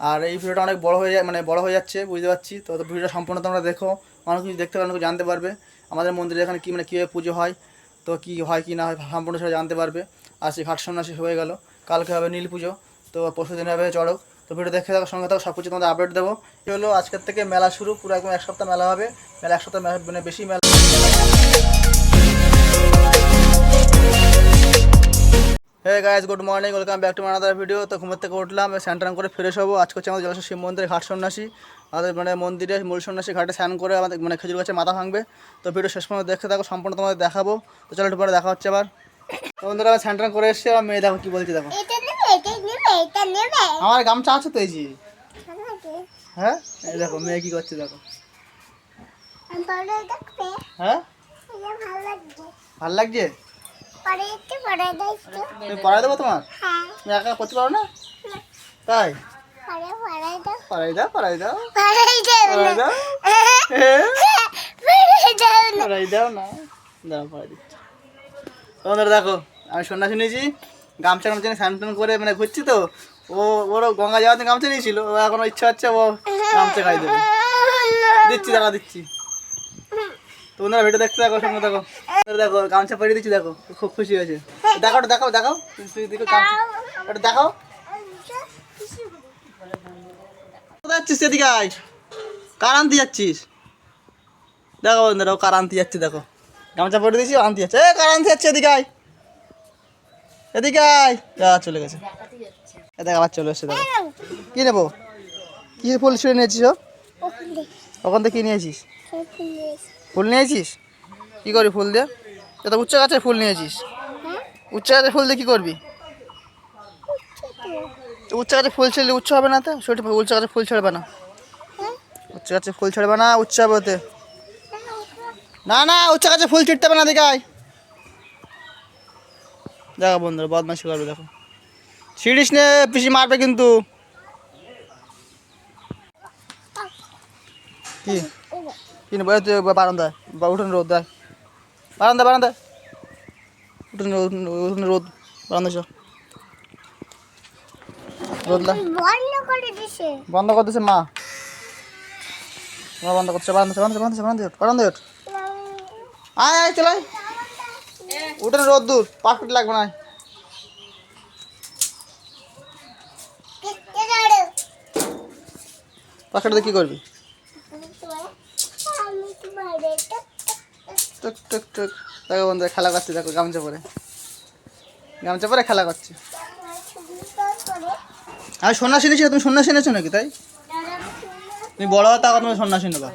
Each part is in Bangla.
আর এই ভিডিওটা অনেক বড় হয়ে যায়, মানে বড় হয়ে যাচ্ছে বুঝতে পারছি। তো ভিডিওটা সম্পূর্ণ তোমরা দেখো, অনেক কিছু দেখতে পারবে, জানতে পারবে আমাদের মন্দিরে এখানে কী মানে কীভাবে পুজো হয়, তো কী হয় কি না হয় সম্পূর্ণ সেটা জানতে পারবে। আর সেই ঘাট সন্ন্যাসী হয়ে গেল, কালকে হবে নীল পুজো, তো পরশু দিন হবে চড়ক। তো ভিডিও দেখে থাকো, সঙ্গে থাকো, সব কিছু তোমাদের আপডেট দেবো। এই হলো আজকের থেকে মেলা শুরু, পুরো একদম এক সপ্তাহ মেলা হবে। মেলা এক সপ্তাহ মানে বেশি মেলা। Hey guys, good morning, welcome back to another video. তো ঘুমের থেকে উঠলাম, স্নান করে ফ্রেশ হবো। আজকে হচ্ছে আমাদের জলেশ্বর শিব মন্দিরে ঘাট সন্ন্যাসী, আমাদের মানে মন্দিরে মূল সন্ন্যাসী ঘাটে স্নান করে আমাদের মানে খেজুর গাছে মাথা ভাঙবে। তো ভিডিও শেষ পর্যন্ত দেখতে থাকো, সম্পূর্ণ তোমাদের দেখাবো। তো চলো একটু পরে দেখা হচ্ছে আবার। তো বন্ধুরা আমি স্নান করে এসেছি, আর মেয়ে দেখো কি বলছি, দেখো আমার গামছা আছে তো এই যে। হ্যাঁ এই দেখো মেয়ে কি করছে দেখো। হ্যাঁ ভাল লাগছে, তুমি পড়াই দেবো তোমার? তুমি একা করতে পারো না তাই? পড়াই দাও পড়াই দাও পড়াই দাও পড়াই দাও না, দাও পড়াই দিচ্ছি। তোমাদের দেখো আমি সন্ন্যাসী নিয়েছি, গামছা গামছা স্নান টান করে মানে ঘুরছি। তো ওরও গঙ্গা যাওয়াতে গামছা নিয়েছিল, ও এখনো ইচ্ছা হচ্ছে ও গামছা খাই দেবে। দিচ্ছি দাঁড়া দিচ্ছি। তোমরা ভিডিও দেখতে দেখো, সঙ্গে দেখো। দেখো গামছা পরিয়ে দিচ্ছি, দেখো খুব খুশি হয়েছে। দেখো দেখাও দেখাও, তুই দেখো গামছা ওটা দেখাও। কোথায় যাচ্ছিস? এদিকে আয়, কার আনতে যাচ্ছিস? দেখো বন্ধুরা ও কার আনতে যাচ্ছে, দেখো গামছা পরিয়ে দিয়েছি, আনতে যাচ্ছে। কার আনতে যাচ্ছে? এদিকে আয়, এদিকে আয়। চলে গেছে, দেখ আবার চলে এসছে। দেখো কী নেবো, কী ফুল ছিঁড়ে নিয়েছিস? ওখান থেকে কী নিয়েছিস? ফুল নিয়েছিস? কী করবি ফুল দিয়ে? এটা উচ্চ গাছে ফুল নিয়েছিস, উচ্চ গাছে ফুল দিয়ে কী করবি? উচ্চ গাছে ফুল ছিঁড়লে উচ্চ হবে না, তো সেটা উচ্চ গাছে ফুল ছাড়বে না, উচ্চ গাছে ফুল ছাড়বে না, উচ্চ হবে ওতে। না না উচ্চ গাছে ফুল ছিঁড়তে হবে না, দেখায়। দেখো বন্ধুরা বদমাশি করবে, দেখো ছিঁড়িস নে, পিসি মারবে কিন্তু। কি কি নেবো? বারান্দায় বা উঠোনে রোদ দেয়, বারান্দায় বারান্দায় উঠোনে রোদ, উঠোনে রোদ, বারান্দায় চল। রোদ বন্ধ করে দিছে মা, বন্ধ করছে। বারান্দায় ওঠ, আয় আয় চলে আয়। উঠোনে রোদ দূর, 5 মিনিট লাগবে না। পাখিটা কি করবি? টুক টুক টুক। দেখো বন্ধু খেলা করছে, দেখো গামছা পরে, গামছা পরে খেলা করছে। আমি সন্ন্যাসী নিয়েছি, তুমি সন্ন্যাসী নিয়েছো নাকি? তাই তুমি বড় হতো এখন তুমি সন্ন্যাসী নেবা?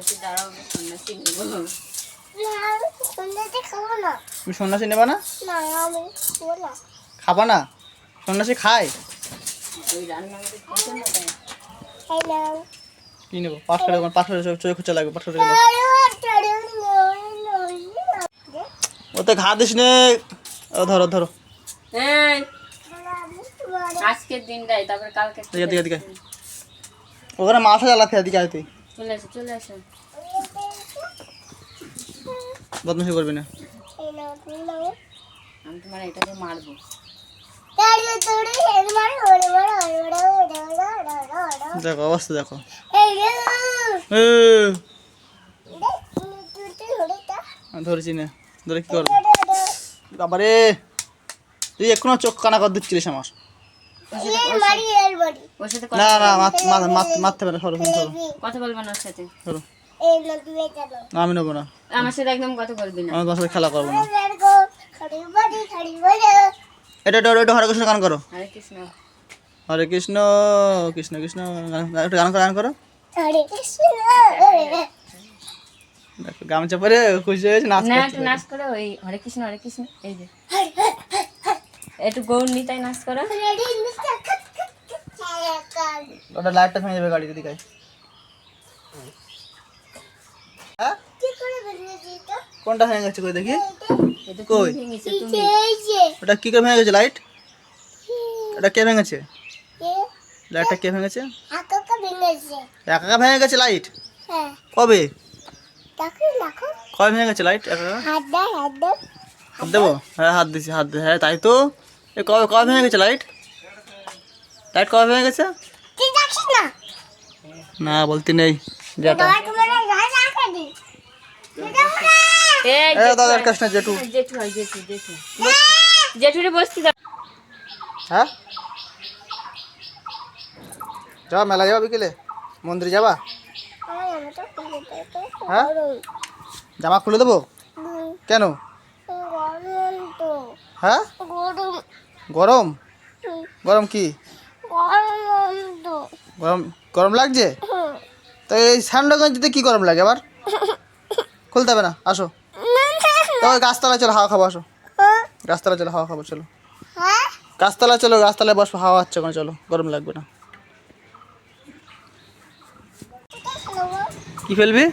তুমি সন্ন্যাসী নেবা না? খাবা না? সন্ন্যাসী খায়? কি নেবো? 500 চোখে খুঁজে লাগবে, 500 টাকা। ওতে ঘা দিস নে। ও ধরো ধরো, আজকের দিনটাই, তারপরে কালকে দিকে দিকে ওখানে মাথা জ্বালাতে, এদিকে আয় তুই। চলে আসো বদমাশি করবি না, আমি তোমার এটাকে মারবো। দেখো অবস্থা দেখো। ধরেছি না, ধরে কি করবো? বাবারে তুই এখনো চোখ কানা কর দিচ্ছিলিস আমার। না না মারতে পারে, সরো সরো, কথা বলবো না ওর সাথে, সরো। আমি নেবো না, আমার সাথে একদম কথা বলবি না। আমি তোমার সাথে খেলা করবো না। এটা এটা এটা হরে কৃষ্ণ গান করো। হরে কৃষ্ণ হরে কৃষ্ণ কৃষ্ণ কৃষ্ণ, একটা গান করো, গান করো। দেখো গামছা পরে খুশি হয়েছে, নাচ না, করছে। একটু নাচ করো, ওই হরে কৃষ্ণ এই যে একটু গৌর নিতাই নাচ করো। ওটা লাইটটা ভেঙে যাবে গাড়ি দিকে। হ্যাঁ কোনটা ভেঙে গেছে কই দেখি? এটা কই? তুমি ভেঙেছো তুমি। ওটা কি করে ভেঙে গেছে লাইট? এটা কে ভেঙেছে? লাইটটা কে ভেঙেছে? একা ভেঙে গেছে লাইট? কবে কবে ভেঙে গেছে লাইট? একা হাত দেবো? হ্যাঁ হাত দিছি, হাত দিয়ে। হ্যাঁ তাই তো, কবে কবে ভেঙে গেছে লাইট? লাইট কবে ভেঙে গেছে? না বলতে নেই যেটা এই এ দাদার কাছ না জেঠু। জেঠু হয় জেঠু জেঠু জেঠুরে বসতে দাও। হ্যাঁ যাবা মেলা যাবা বিকেলে মন্দিরে যাবা? হ্যাঁ জামা খুলে দেবো কেন? হ্যাঁ গরম গরম কি গরম গরম লাগছে? তো এই ঠান্ডা গঞ্জিতে কি গরম লাগে আবার? খুলতে হবে না, আসো তো গাছতলায় চলো হাওয়া খাবো, আসো গাছতলায় চলো হাওয়া খাবো, চলো গাছতলায় চলো, গাছতলায় বসবো, হাওয়া হচ্ছে ওখানে, চলো গরম লাগবে না। কি ফেলবি?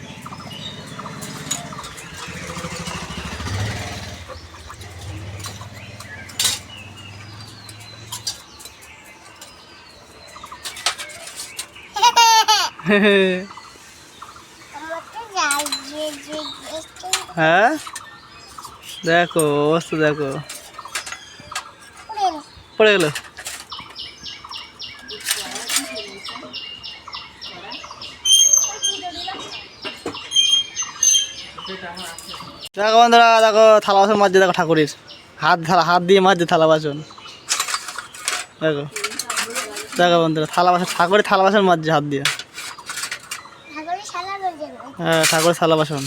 হ্যাঁ দেখো অবস্থা দেখো, পড়ে গেল। দেখো বন্ধুরা, দেখো থালা বাসন মাজছে, দেখো ঠাকুরের হাত দিয়ে মাজছে থালা বাসন, দেখো দেখো বন্ধুরা থালা বাসন, ঠাকুরের থালা বাসন মাজছে হাত দিয়ে। হ্যাঁ ঠাকুরের থালা বাসন।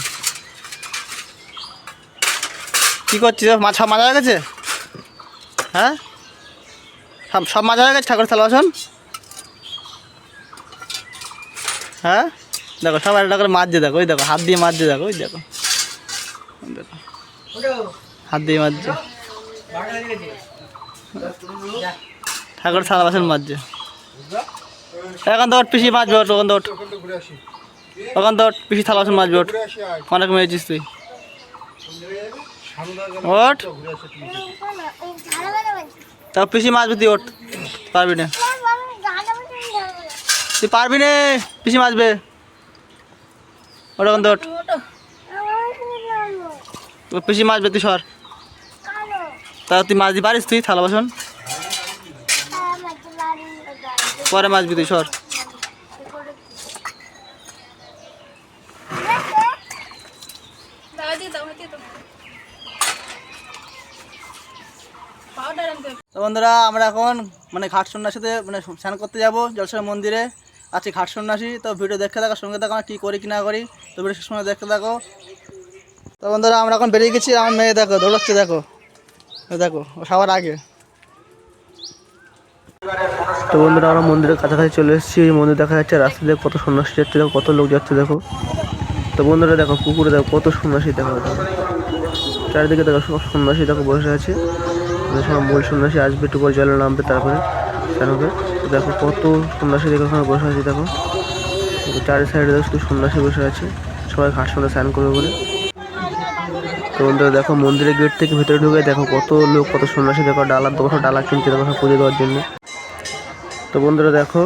কী করছিস? সব মাজা হয়ে গেছে? হ্যাঁ সব মাজা হয়ে গেছে ঠাকুরের থালা বাসন? হ্যাঁ দেখো সব একটা করে মাজছে, দেখো ওই দেখো হাত দিয়ে মাজছে, দেখো ওই দেখো হাত দিয়ে মাজছে, ঠাকুরের থালা বাসন মাজছে। এখন তো ওর পিসি মাজবে, ওট ওখান তো ওখান তো পিসি থালা বাসন মাজবে, ওট অনেক মেয়েছিস তুই, ওট তা পিসি মাজবে, তুই ওট পারবি না, তুই পারবি না, পিসি মাজবে, ওটা ওখান তো ওট, তোর পিসি মাজবে, তুই সর। তা তুই মাজতে পারিস তুই থালা বাসন? পরে মাজবি তুই, সর। তো বন্ধুরা আমরা এখন মানে ঘাট সন্ন্যাসীতে মানে স্নান করতে যাবো জলসার মন্দিরে, আজকে ঘাট সন্ন্যাসী। তো ভিডিও দেখতে থাকো, সঙ্গে থাকো, কী করি কি না করি, তো ভিডিও শেষ সময় দেখতে থাকো। তো বন্ধুরা আমরা এখন বেরিয়ে গেছি, আমার মেয়ে দেখো দৌড়াচ্ছে, দেখো দেখো ও সবার আগে। তো বন্ধুরা আমরা মন্দিরের কাছাকাছি চলে এসেছি, এই মন্দির দেখা যাচ্ছে, রাস্তা দিয়ে কত সন্ন্যাসী যাচ্ছে, দেখো কত লোক যাচ্ছে, দেখো। তো বন্ধুরা দেখো পুকুরে দেখো কত সন্ন্যাসী, দেখো চারিদিকে দেখো সব সন্ন্যাসী দেখো বসে আছে, সব মূল সন্ন্যাসী আসবে, একটু পর জলে নামবে, তারপরে স্নান হবে। দেখো কত সন্ন্যাসী দেখো ওখানে বসে আছে, দেখো চারি সাইডে দেখো শুধু সন্ন্যাসী বসে আছে, সবাই ঘাট সন্ধ্যা স্নান করবে বলে। তো বন্ধুরা দেখো মন্দিরের গেট থেকে ভেতরে ঢুকে দেখো কত লোক, কত সন্ন্যাসী দেখো ডালার দোকানে ডালা কিনছে, দেখো পুজো দেওয়ার জন্য। তো বন্ধুরা দেখো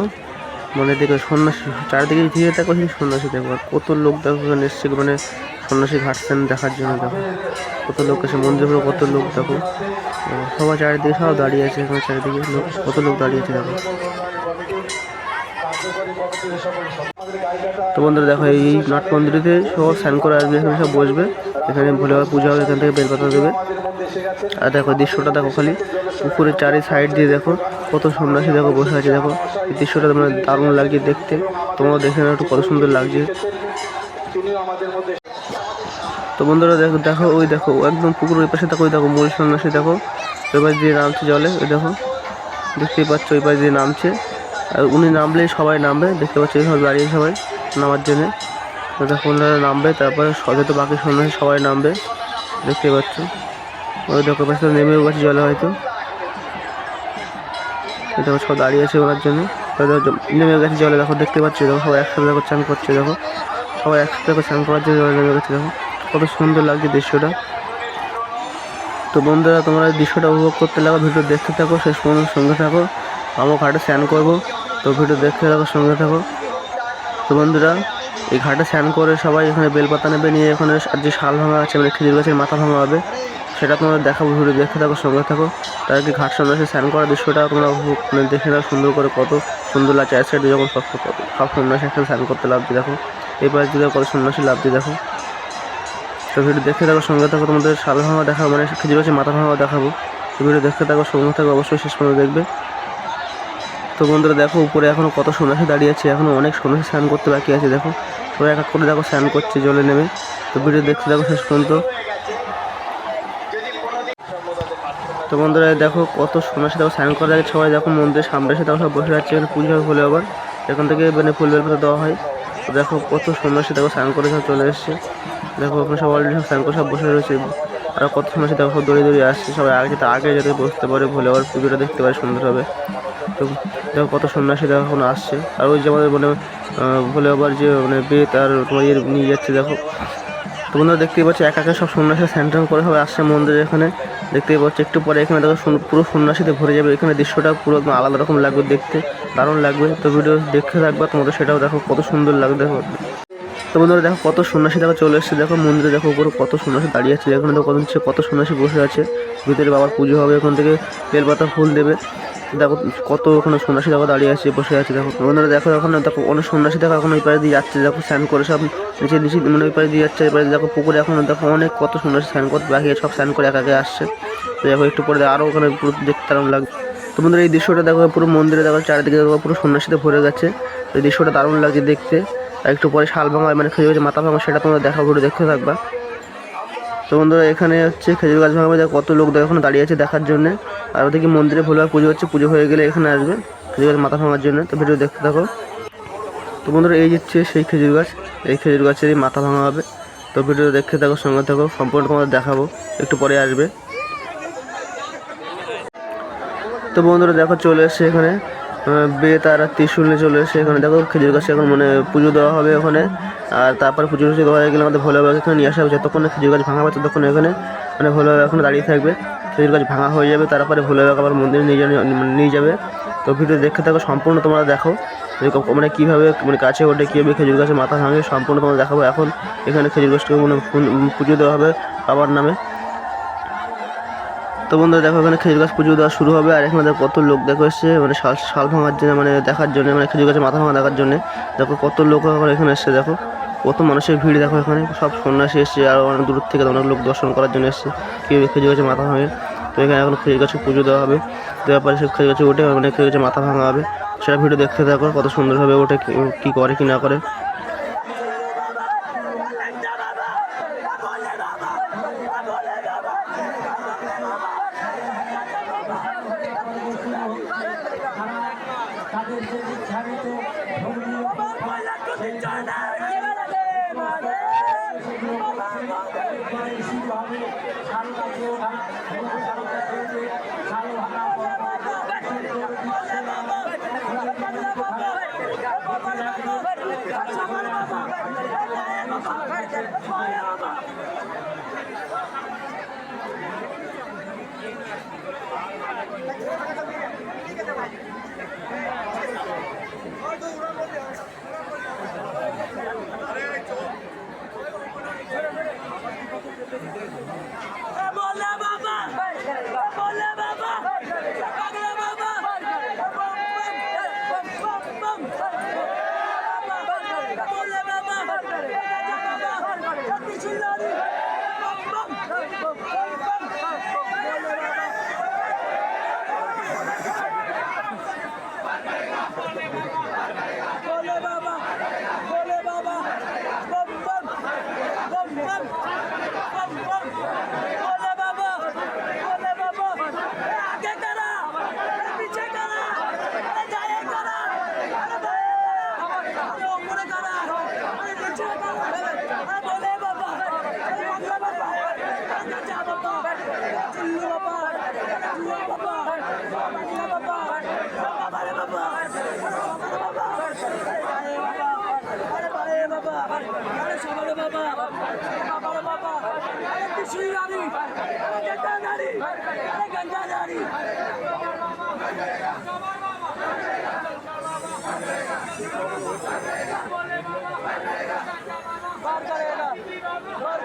মনে দেখো সন্ন্যাসী চারিদিকে ঘিরে দেখো, সেই সন্ন্যাসী দেখো কত লোক দেখো এখানে এসছে, মানে সন্ন্যাসী ঘাট স্নান দেখার জন্য, দেখো কত লোক এসে মন্দিরে কত লোক, দেখো সবাই চারিদিকে সব দাঁড়িয়ে আছে, এখানে চারিদিকে লোক কত লোক দাঁড়িয়ে আছে, দেখো। তো বন্ধুরা দেখো এই নাট মন্দিরেতে সব স্নান করে আসবে, এখানে সব বসবে, এখানে ভোলে পূজা হবে, এখান থেকে বেলপাতা দেবে। আর দেখো দৃশ্যটা দেখো খালি পুকুরের চারি সাইড দিয়ে দেখো কত সন্ন্যাসী দেখো বসে আছে, দেখো এই দৃশ্যটা মানে দারুণ লাগছে দেখতে, তোমরা দেখে নাও একটু কত সুন্দর লাগছে। তো বন্ধুরা দেখো দেখো ওই দেখো একদম পুকুরের পাশে দেখো, ওই দেখো মূল সন্ন্যাসী দেখো ওই পাশ দিয়ে নামছে জলে, ওই দেখো দেখতেই পাচ্ছ ওই পাশ দিয়ে নামছে, আর উনি নামলেই সবাই নামবে, দেখতে পাচ্ছ এইভাবে দাঁড়িয়ে সবাই নামার জন্যে। তো দেখো ওনারা নামবে, তারপরে যত বাকি সন্ন্যাসী সবাই নামবে, দেখতে পাচ্ছ ওই দেখো পাশে নেমেও গেছে জলে হয়তো, দেখো সব দাঁড়িয়ে আছে ওনার জন্য, নেমে গেছে জলে, দেখো দেখতে পাচ্ছি, দেখো সবাই একসাথে দেখো চান করছে, দেখো সবাই একসাথে দেখো চান করার জন্য জলে নেমে গেছে, দেখো কত সুন্দর লাগছে দৃশ্যটা। তো বন্ধুরা তোমরা এই দৃশ্যটা উপভোগ করতে লাগো, ভিডিও দেখতে থাকো, শেষ পর্যন্ত সঙ্গে থাকো, আমরা ঘাটে স্নান করবো, তো ভিডিও দেখতে থাকো, সঙ্গে থাকো। তো বন্ধুরা এই ঘাটে স্নান করে সবাই এখানে বেলপাতা নেবে, নিয়ে এখানে যে শাল ভাঙা আছে মানে খেজুর গাছের মাথা ভাঙা হবে, সেটা তোমাদের দেখাবো, ভিডিও দেখতে থাকো, সঙ্গে থাকো। তার কি ঘাট সন্ন্যাসী স্নান করার দৃশ্যটা তোমরা মানে দেখে নাও সুন্দর করে, কত সুন্দর লাগছে। এক সাইডে যখন সব সন্ন্যাসী একসাথে স্নান করতে লাগছে দেখো, এই পাশ দিকে কত সন্ন্যাসী লাগছে দেখো। তো ভিডিও দেখতে থাকো, সঙ্গে থাকো, তোমাদের শাল ভাঙা দেখাবো, মানে খেজুর গাছের মাথা ভাঙা দেখাবো। তো ভিডিও দেখতে থাকো, সঙ্গে থাকো, অবশ্যই শেষ পর্যন্ত দেখবে। তো বন্ধুরা দেখো, উপরে এখনো কত সন্ন্যাসী দাঁড়িয়ে আছে, এখনো অনেক সন্ন্যাসী স্নান করতে বাকি আছে দেখো, সবাই এক এক করে দেখো স্নান করছে জলে নেমে। তো ভিডিও দেখতে থাকো শেষ পর্যন্ত। তো বন্ধুরা দেখো কত সন্ন্যাসী দেখো স্নান করা যাচ্ছে, সবাই দেখো মন্দিরের সামনে এসে দেখো সব বসে যাচ্ছে, এখানে পুজো হলে আবার এখান থেকে মানে ফুল বেলপাতা দেওয়া হয়। তো দেখো কত সন্ন্যাসী দেখো স্নান করে সব চলে এসছে, দেখো ওখানে সব অলরেডি সব স্নান করে সব বসে রয়েছে। আর কত সন্ন্যাসী দেখো সব দড়িয়ে আসছে, সবাই আগে যাতে বসতে পারে, ভুলে আবার পুজোটা দেখতে পারে সুন্দর হবে। তো দেখো কত সন্ন্যাসী দেখো এখন আসছে। আর ওই যে আমাদের মানে ভুলে আবার যে মানে বেত আর তোমার ইয়ে নিয়ে যাচ্ছে দেখো। তো বন্ধুরা দেখতেই পাচ্ছি এক একে সব সন্ন্যাসী স্নান টান করে সবাই আসছে মন্দিরে, এখানে দেখতেই পাচ্ছি। একটু পরে এখানে দেখো পুরো সন্ন্যাসীতে ভরে যাবে, এখানে দৃশ্যটা পুরো একদম আলাদা রকম লাগবে দেখতে, দারুণ লাগবে। তো ভিডিও দেখতে থাকবে তোমাদের, সেটাও দেখো কত সুন্দর লাগবে দেখো। তো বন্ধুরা দেখো কত সন্ন্যাসী দেখো চলে এসছে দেখো মন্দিরে, দেখো উপরে কত সন্ন্যাসী দাঁড়িয়ে আছে, এখানে দেখো কত সন্ন্যাসী বসে আছে। ভিতরে বাবার পুজো হবে, এখান থেকে বেলপাতা ফুল দেবে। দেখো কত ওখানে সন্ন্যাসী দেখো দাঁড়িয়ে আছে, বসে আছে দেখো। বন্ধুরা দেখো ওখানে দেখো অনেক সন্ন্যাসী দেখো এখন ওই পারে দিয়ে যাচ্ছে দেখো, স্নান করে সব নিচে মানে ওই পারে দিয়ে যাচ্ছে। এবারে দেখো পুকুরে এখন দেখো অনেক কত সন্ন্যাসী স্নান করতে বাকি, সব স্নান করে একে আসছে। তো দেখো একটু পরে আরও ওখানে পুরো দেখতে দারুণ লাগবে। তো বন্ধুরা এই দৃশ্যটা দেখো পুরো মন্দিরে দেখো চারিদিকে দেখো পুরো সন্ন্যাসীতে ভরে গেছে, এই দৃশ্যটা দারুণ লাগছে দেখতে। আর একটু পরে শাল ভাঙা মানে খেজুর গাছের মাথা ভাঙা, সেটা তোমরা দেখা করে দেখতে থাকবা। তো বন্ধুরা এখানে হচ্ছে খেজুর গাছ ভাঙাবে, কত লোক দেখো এখানে দাঁড়িয়ে আছে দেখার জন্য। আর ওদিকে মন্দিরে ভোলা পুজো হচ্ছে, পুজো হয়ে গেলে এখানে আসবে খেজুর গাছ মাথা ভাঙার জন্য। তো ভিডিও দেখতে থাকো। তো বন্ধুরা এই হচ্ছে সেই খেজুর গাছ, এই খেজুর গাছেরই মাথা ভাঙা হবে। তো ভিডিও দেখতে থাকো, সঙ্গে থাকো, সম্পূর্ণ তোমাদের দেখাবো, একটু পরে আসবে। তো বন্ধুরা দেখো চলে এসছে এখানে বেত আর ত্রিশূল নিয়ে চলে এসছে এখানে দেখো, খেজুর গাছে এখন মানে পুজো দেওয়া হবে ওখানে। আর তারপরে পুজো দেওয়া হয়ে গেলে আমাদের ভোলে বাবাকে এখানে নিয়ে আসা হবে, যতক্ষণ খেজুর গাছ ভাঙা হবে ততক্ষণ এখানে মানে ভোলে বাবা এখন দাঁড়িয়ে থাকবে। খেজুর গাছ ভাঙা হয়ে যাবে, তারপরে ভোলে বাবাকে আবার মন্দিরে নিয়ে যাবে। তো ভিডিও দেখতে থাকো, সম্পূর্ণ তোমরা দেখো মানে কীভাবে মানে কাছে ওঠে, কীভাবে খেজুর গাছের মাথা ভাঙে, সম্পূর্ণ তোমরা দেখাবো। এখন এখানে খেজুর গাছটাকে মানে পুজো দেওয়া হবে বাবার নামে। তো বন্ধুরা দেখো এখানে খেজুর গাছ পুজো দেওয়া শুরু হবে, আর এখানে দেখো কত লোক দেখো এসছে মানে শাল ভাঙার জন্য, মানে দেখার জন্য, মানে খেজুর গাছের মাথা ভাঙা দেখার জন্য। দেখো কত লোক এখানে এসছে দেখো, কত মানুষের ভিড় দেখো, এখানে সব সন্ন্যাসী এসছে, আর অনেক দূর থেকে অনেক লোক দর্শন করার জন্য এসছে কেউ খেজুর গাছের মাথা ভাঙে। তো এখানে এখন খেজুর গাছে পুজো দেওয়া হবে, দেওয়ার পরে সে খেজুর গাছে উঠে মানে খেজুর গাছের মাথা ভাঙা হবে। সেটা ভিডিও দেখতে থাকো কত সুন্দরভাবে ওঠে, কী করে কি না করে।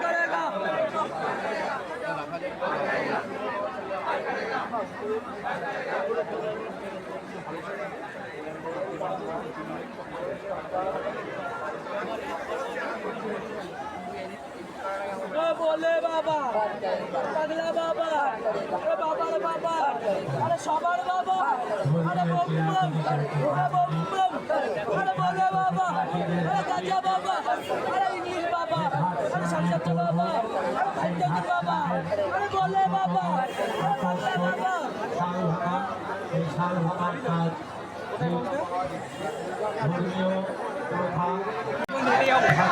करेगा बोले बाबा पगला बाबा अरे बाबा रे बाबा अरे सबार बाबा अरे बम बम अरे बोले बाबा अरे गाजा बाबा अरे इंग्लिश बाबा अरे संसद बाबा अरे भंडारी बाबा अरे बोले बाबा अरे पगला बाबा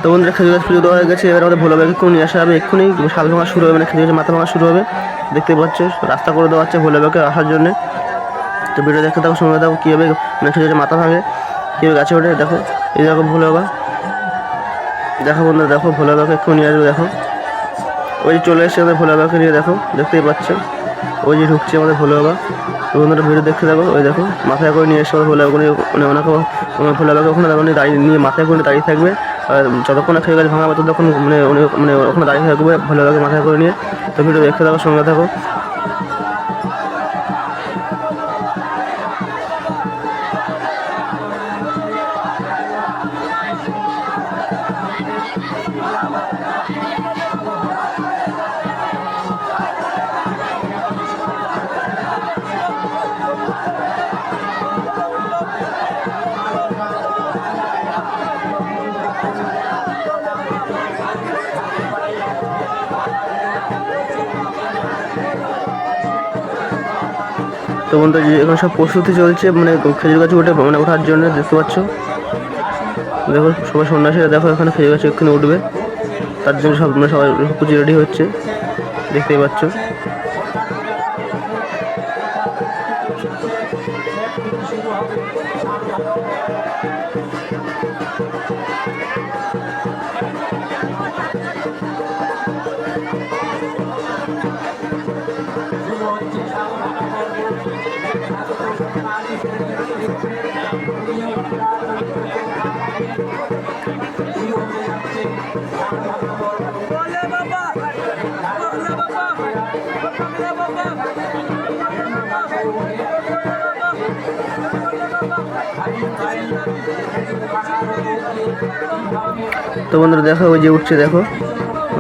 তো বন্ধুরা খেজুর গাছ পুজো দেওয়া হয়ে গেছে। এবার আমাদের ভোলা বাবাকে কোন নিয়ে আসা হবে, এক্ষুনি শাল ভাঙা শুরু হবে, মানে খেজুর গাছের মাথা ভাঙা শুরু হবে। দেখতে পাচ্ছ রাস্তা করে দেওয়া হচ্ছে ভোলা বাবাকে আসার জন্য। তো ভিডিও দেখতে থাকো, সঙ্গে থাকো কীভাবে মানে খেজুর গাছের মাথা ভাঙে, কীভাবে গাছে ওঠে। দেখো এই দেখো ভোলা বাবা, দেখো বন্ধুরা দেখো ভোলা বাবাকে এক্ষুনি নিয়ে আসবে। দেখো ওই যে চলে এসেছে আমাদের ভোলা বাবাকে নিয়ে, দেখো দেখতেই পাচ্ছ ওই যে ঢুকছে আমাদের ভোলা বাবা। তো বন্ধুরা ভিডিও দেখতে থাকো। ওই দেখো মাথায় করে নিয়ে এসে ভোলা বাবা মানে ওনাকে ভোলা বাবাকে ওখানে দাঁড়িয়ে নিয়ে মাথায় করে দাঁড়িয়ে থাকবে। আর যতক্ষণ না খেয়ে গাছ ভাঙা হবে ততক্ষণ মানে উনি মানে ওখানে দাঁড়িয়ে থাকবে ভোলা বাবাকে মাথায় করে নিয়ে। তো ভিডিও দেখতে থাকো, সঙ্গে থাকো। তো বন্ধু এখন সব প্রস্তুতি চলছে মানে খেজুর গাছে উঠে মানে ওঠার জন্য। দেখতে পাচ্ছ দেখো সবাই সন্ন্যাসীরা দেখো এখানে খেজুর গাছে এক্ষুনি উঠবে, তার জন্য সব মানে সবাই পুজো রেডি হচ্ছে, দেখতেই পাচ্ছ। बोले बाबा पगला बाबा पगला बाबा তো বন্ধুরা দেখো ওই যে উঠছে, দেখো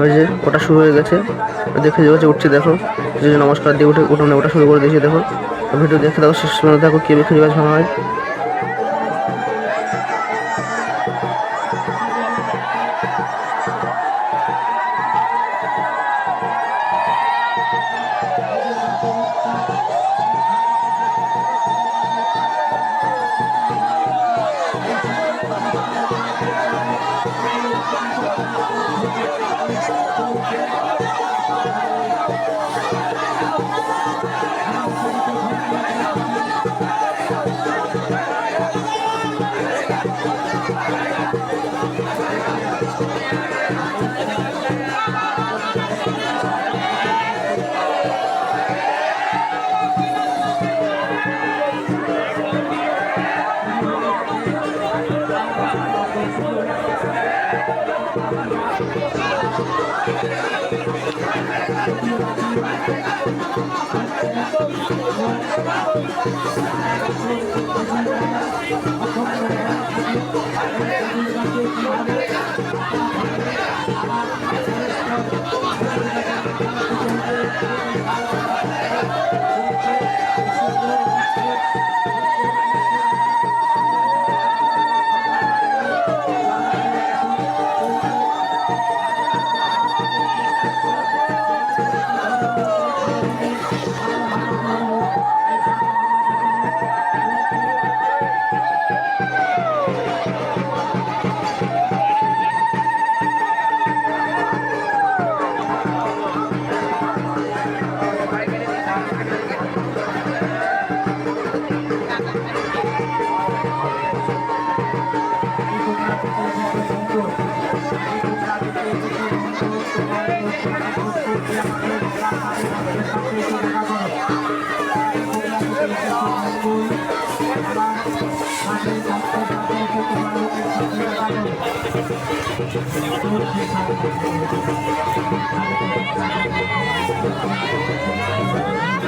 ওই যে ওটা শুরু হয়ে গেছে, দেখে যাচ্ছে উঠছে। দেখো যে নমস্কার দিয়ে উঠে উঠোনে ওটা শুরু করে দিয়েছে। দেখো ভিডিও দেখতে থাকো, শেষ পর্যন্ত দেখো কীভাবে খেজুর গাছ ভাঙা হয়।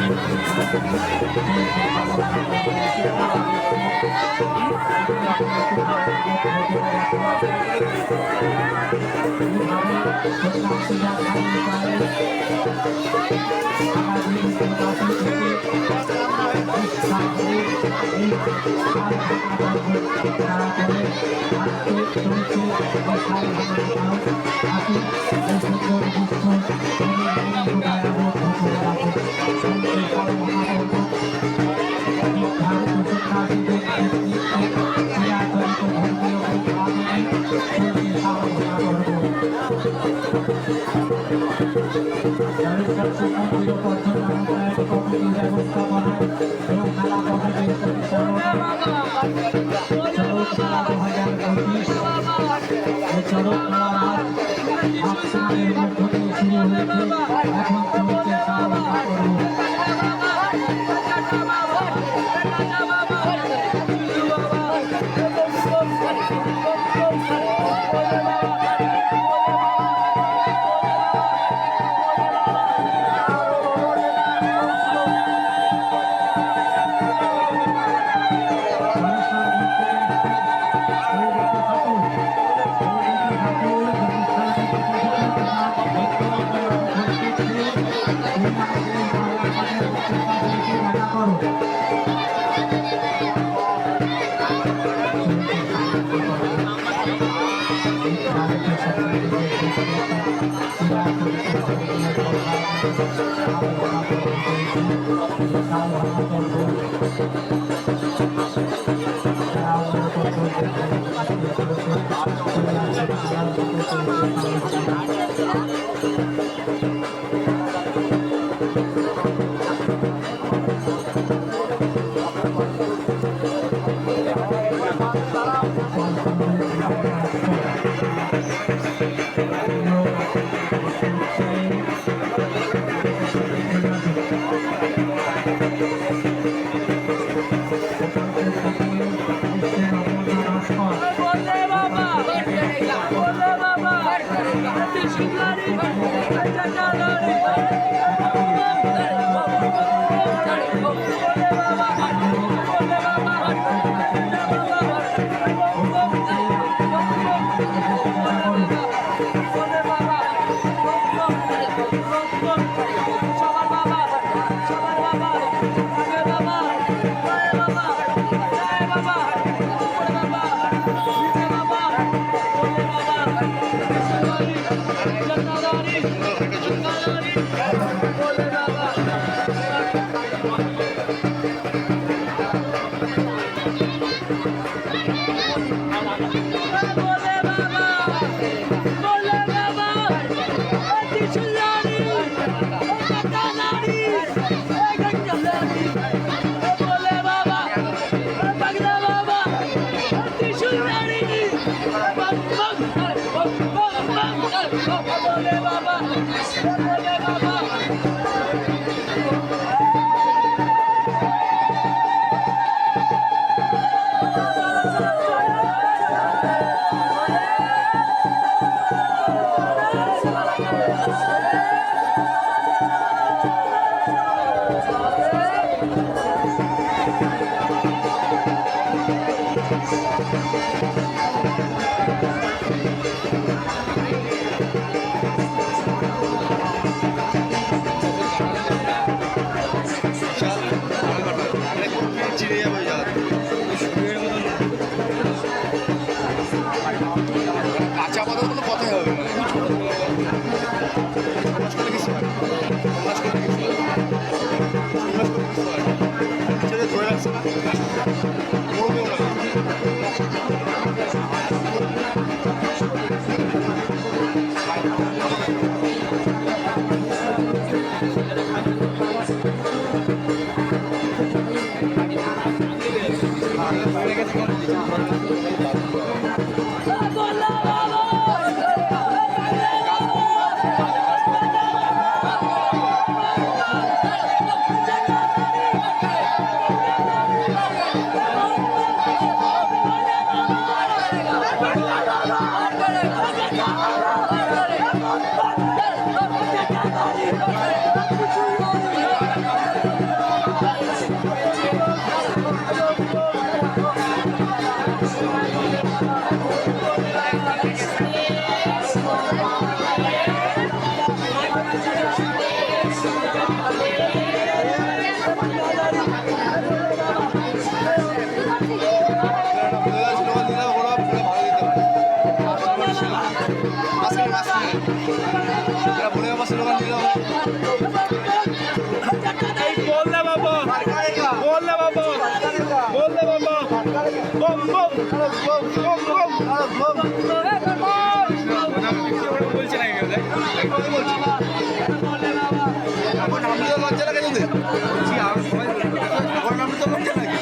Thank you. बोल दे बाबा बोल दे बाबा बोल दे बाबा बम बम বলছে না কেউ এখন আমি তো লজ্জা লাগে তোদের বলছি আর সবাই এখন আমি তো লজ্জা লাগে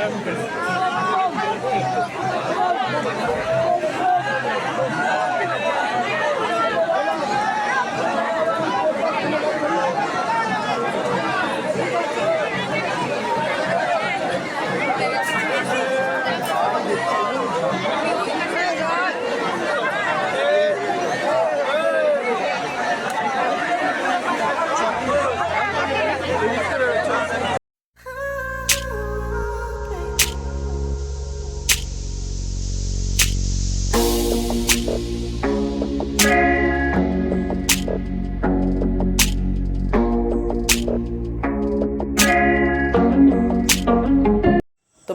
তো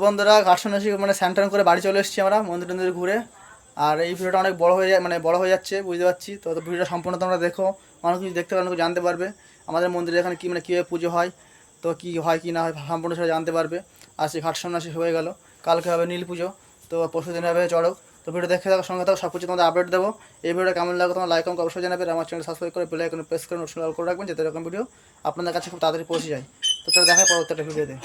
বন্ধুরা ঘাট সন্ন্যাসী মানে স্নান টান করে বাড়ি চলে এসেছি আমরা মন্দির টন্দির ঘুরে। আর এই ভিডিওটা অনেক বড় হয়ে যায়, মানে বড় হয়ে যাচ্ছে বুঝতে পারছি। তো ভিডিওটা সম্পূর্ণ তোমরা দেখো, অনেক কিছু দেখতে পারবে, জানতে পারবে আমাদের মন্দিরে এখানে কী মানে কীভাবে পুজো হয়, তো কী হয় কী না হয় সম্পূর্ণ সেটা জানতে পারবে। আর সেই ঘাট সন্ন্যাসী হয়ে গেল, কালকে হবে নীল পুজো, তো পরশু দিন হবে চড়ক। তো ভিডিও দেখে থাকো, সঙ্গে থাকো, সব কিছু তোমাদের আপডেট দেবো। এই ভিডিওটা কেমন লাগবে তোমার লাইক কমেন্ট অবশ্যই জানাবে। আর আমার চ্যানেল সাবস্ক্রাইব করে বেল আইকনে প্রেস করে নোটিফিকেশন অল করে রাখবেন, যাতে এরকম ভিডিও আপনাদের কাছে খুব তাড়াতাড়ি পৌঁছে যায়। তো চলো দেখা হয় পরবর্তী একটা ভিডিওতে।